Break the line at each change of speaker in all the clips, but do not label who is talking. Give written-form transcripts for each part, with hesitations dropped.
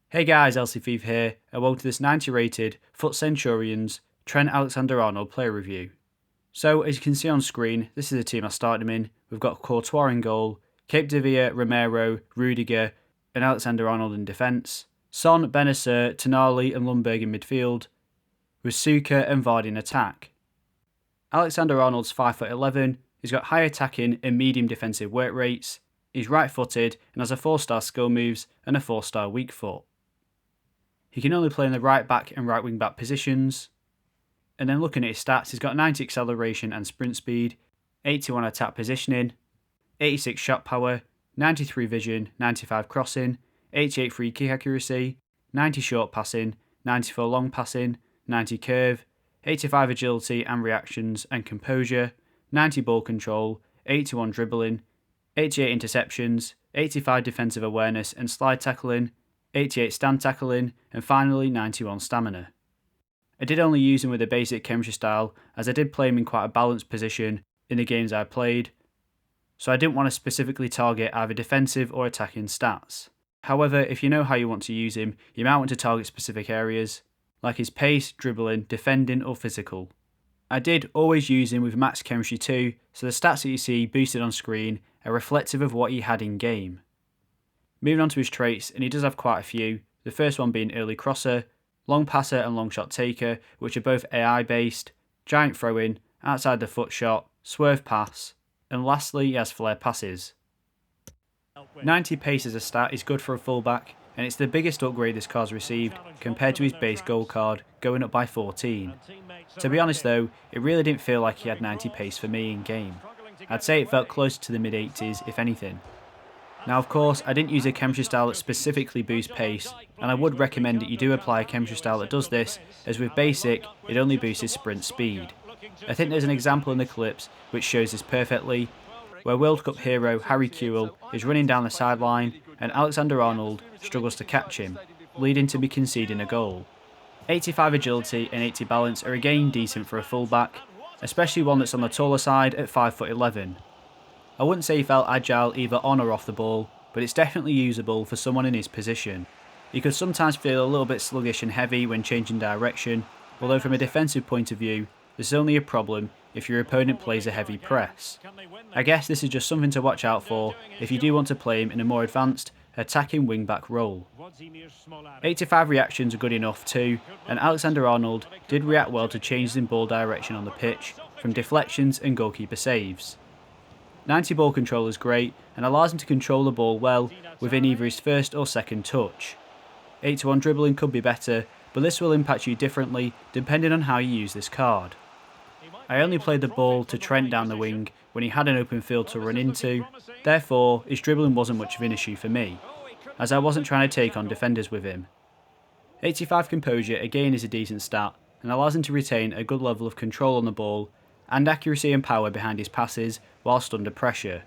Hey guys, LC here, and welcome to this 90 rated Fut Centurions Trent Alexander-Arnold player review. So, as you can see on screen, this is the team I started him in. We've got Courtois in goal, Cape de Villa, Romero, Rudiger, and Alexander-Arnold in defence, Son, Benacer, Tonali and Lundberg in midfield, with Suka and Vardy in attack. Alexander-Arnold's 5'11", he's got high attacking and medium defensive work rates, he's right-footed and has a 4-star skill moves and a 4-star weak foot. He can only play in the right back and right wing back positions. And then looking at his stats, he's got 90 acceleration and sprint speed, 81 attack positioning, 86 shot power, 93 vision, 95 crossing, 88 free kick accuracy, 90 short passing, 94 long passing, 90 curve, 85 agility and reactions and composure, 90 ball control, 81 dribbling, 88 interceptions, 85 defensive awareness and slide tackling, 88 stand tackling, and finally 91 stamina. I did only use him with a basic chemistry style, as I did play him in quite a balanced position in the games I played, so I didn't want to specifically target either defensive or attacking stats. However, if you know how you want to use him, you might want to target specific areas, like his pace, dribbling, defending or physical. I did always use him with max chemistry too, so the stats that you see boosted on screen are reflective of what he had in game. Moving on to his traits, and he does have quite a few, the first one being early crosser, long passer and long shot taker, which are both AI based, giant throw-in, outside the foot shot, swerve pass, and lastly he has flare passes. 90 pace as a stat is good for a fullback, and it's the biggest upgrade this card's received compared to his base gold card, going up by 14. To be honest though, it really didn't feel like he had 90 pace for me in game. I'd say it felt closer to the mid 80s if anything. Now of course, I didn't use a chemistry style that specifically boosts pace, and I would recommend that you do apply a chemistry style that does this, as with basic, it only boosts his sprint speed. I think there's an example in the clips which shows this perfectly, where World Cup hero Harry Kewell is running down the sideline and Alexander-Arnold struggles to catch him, leading to me conceding a goal. 85 agility and 80 balance are again decent for a fullback, especially one that's on the taller side at 5'11". I wouldn't say he felt agile either on or off the ball, but it's definitely usable for someone in his position. He could sometimes feel a little bit sluggish and heavy when changing direction, although from a defensive point of view, this is only a problem if your opponent plays a heavy press. I guess this is just something to watch out for if you do want to play him in a more advanced, attacking wing-back role. 85 reactions are good enough too, and Alexander-Arnold did react well to changes in ball direction on the pitch, from deflections and goalkeeper saves. 90 ball control is great and allows him to control the ball well within either his first or second touch. 81 dribbling could be better, but this will impact you differently depending on how you use this card. I only played the ball to Trent down the wing when he had an open field to run into, therefore his dribbling wasn't much of an issue for me, as I wasn't trying to take on defenders with him. 85 composure again is a decent stat and allows him to retain a good level of control on the ball and accuracy and power behind his passes whilst under pressure.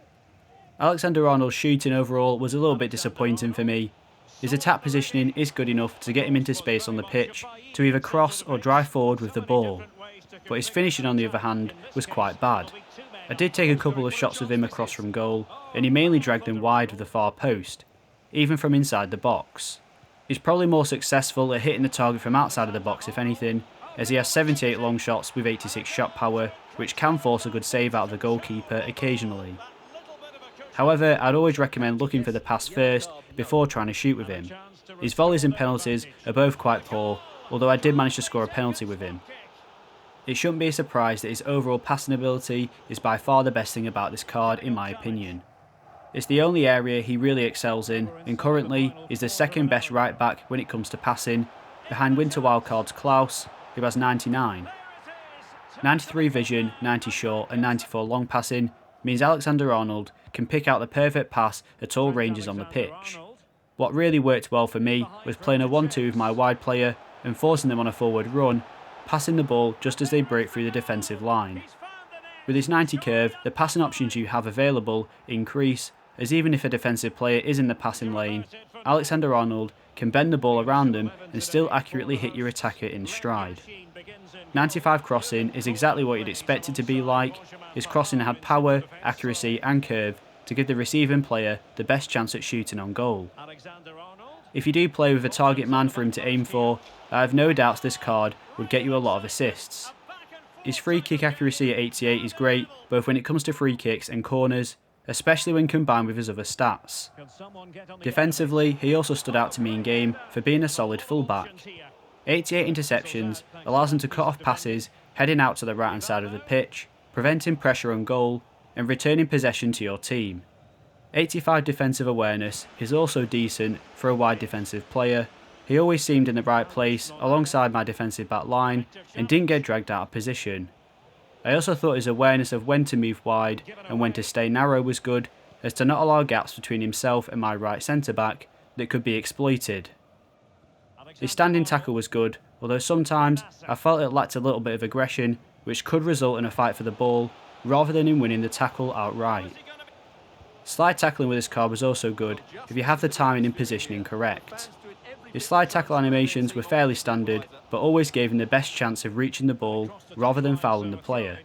Alexander-Arnold's shooting overall was a little bit disappointing for me. His attack positioning is good enough to get him into space on the pitch to either cross or drive forward with the ball, but his finishing on the other hand was quite bad. I did take a couple of shots with him across from goal, and he mainly dragged them wide of the far post, even from inside the box. He's probably more successful at hitting the target from outside of the box if anything, as he has 78 long shots with 86 shot power, which can force a good save out of the goalkeeper occasionally. However, I'd always recommend looking for the pass first before trying to shoot with him. His volleys and penalties are both quite poor, although I did manage to score a penalty with him. It shouldn't be a surprise that his overall passing ability is by far the best thing about this card in my opinion. It's the only area he really excels in, and currently is the second best right back when it comes to passing, behind Winter Wildcard's Klaus, who has 99. 93 vision, 90 short and 94 long passing means Alexander-Arnold can pick out the perfect pass at all ranges on the pitch. What really worked well for me was playing a 1-2 with my wide player and forcing them on a forward run, passing the ball just as they break through the defensive line. With his 90 curve, the passing options you have available increase, as even if a defensive player is in the passing lane, Alexander-Arnold can bend the ball around them and still accurately hit your attacker in stride. 95 crossing is exactly what you'd expect it to be like. His crossing had power, accuracy and curve to give the receiving player the best chance at shooting on goal. If you do play with a target man for him to aim for, I have no doubts this card would get you a lot of assists. His free kick accuracy at 88 is great, both when it comes to free kicks and corners, especially when combined with his other stats. Defensively, he also stood out to me in game for being a solid fullback. 88 interceptions allows him to cut off passes heading out to the right hand side of the pitch, preventing pressure on goal and returning possession to your team. 85 defensive awareness is also decent for a wide defensive player. He always seemed in the right place alongside my defensive back line and didn't get dragged out of position. I also thought his awareness of when to move wide and when to stay narrow was good, as to not allow gaps between himself and my right centre back that could be exploited. His standing tackle was good, although sometimes I felt it lacked a little bit of aggression, which could result in a fight for the ball rather than in winning the tackle outright. Slide tackling with this card was also good if you have the timing and positioning correct. His slide tackle animations were fairly standard, but always gave him the best chance of reaching the ball rather than fouling the player.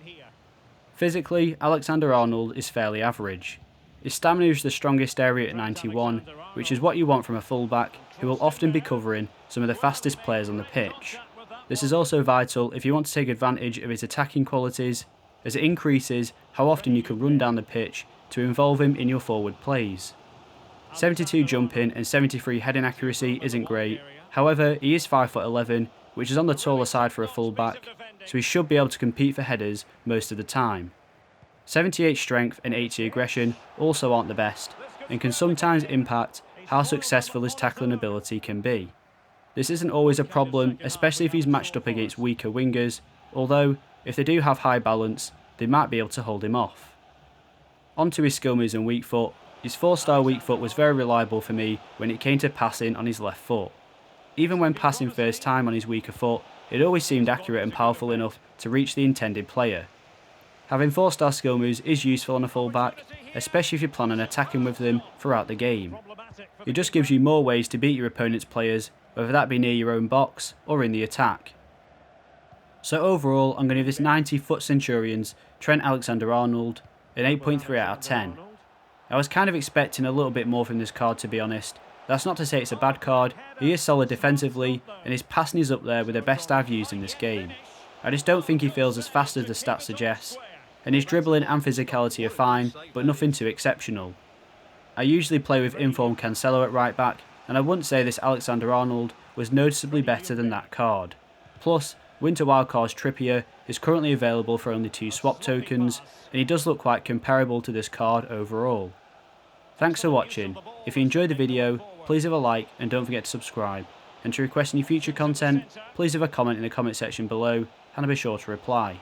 Physically, Alexander-Arnold is fairly average. His stamina is the strongest area at 91, which is what you want from a fullback who will often be covering some of the fastest players on the pitch. This is also vital if you want to take advantage of his attacking qualities, as it increases how often you can run down the pitch to involve him in your forward plays. 72 jumping and 73 heading accuracy isn't great, however he is 5'11", which is on the taller side for a fullback, so he should be able to compete for headers most of the time. 78 strength and 80 aggression also aren't the best, and can sometimes impact how successful his tackling ability can be. This isn't always a problem, especially if he's matched up against weaker wingers, although if they do have high balance, they might be able to hold him off. Onto his skill moves and weak foot. His 4-star weak foot was very reliable for me when it came to passing on his left foot. Even when passing first time on his weaker foot, it always seemed accurate and powerful enough to reach the intended player. Having 4-star skill moves is useful on a fullback, especially if you plan on attacking with them throughout the game. It just gives you more ways to beat your opponent's players, whether that be near your own box or in the attack. So overall, I'm going to give this 90 Fut Centurions Trent Alexander-Arnold an 8.3 out of 10. I was kind of expecting a little bit more from this card, to be honest. That's not to say it's a bad card, he is solid defensively and his passing is up there with the best I've used in this game. I just don't think he feels as fast as the stats suggest, and his dribbling and physicality are fine, but nothing too exceptional. I usually play with informed Cancelo at right back, and I wouldn't say this Alexander-Arnold was noticeably better than that card. Plus, Winter Wildcard's Trippier is currently available for only 2 swap tokens, and he does look quite comparable to this card overall. Thanks for watching. If you enjoyed the video, please leave a like and don't forget to subscribe. And to request any future content, please leave a comment in the comment section below and I'll be sure to reply.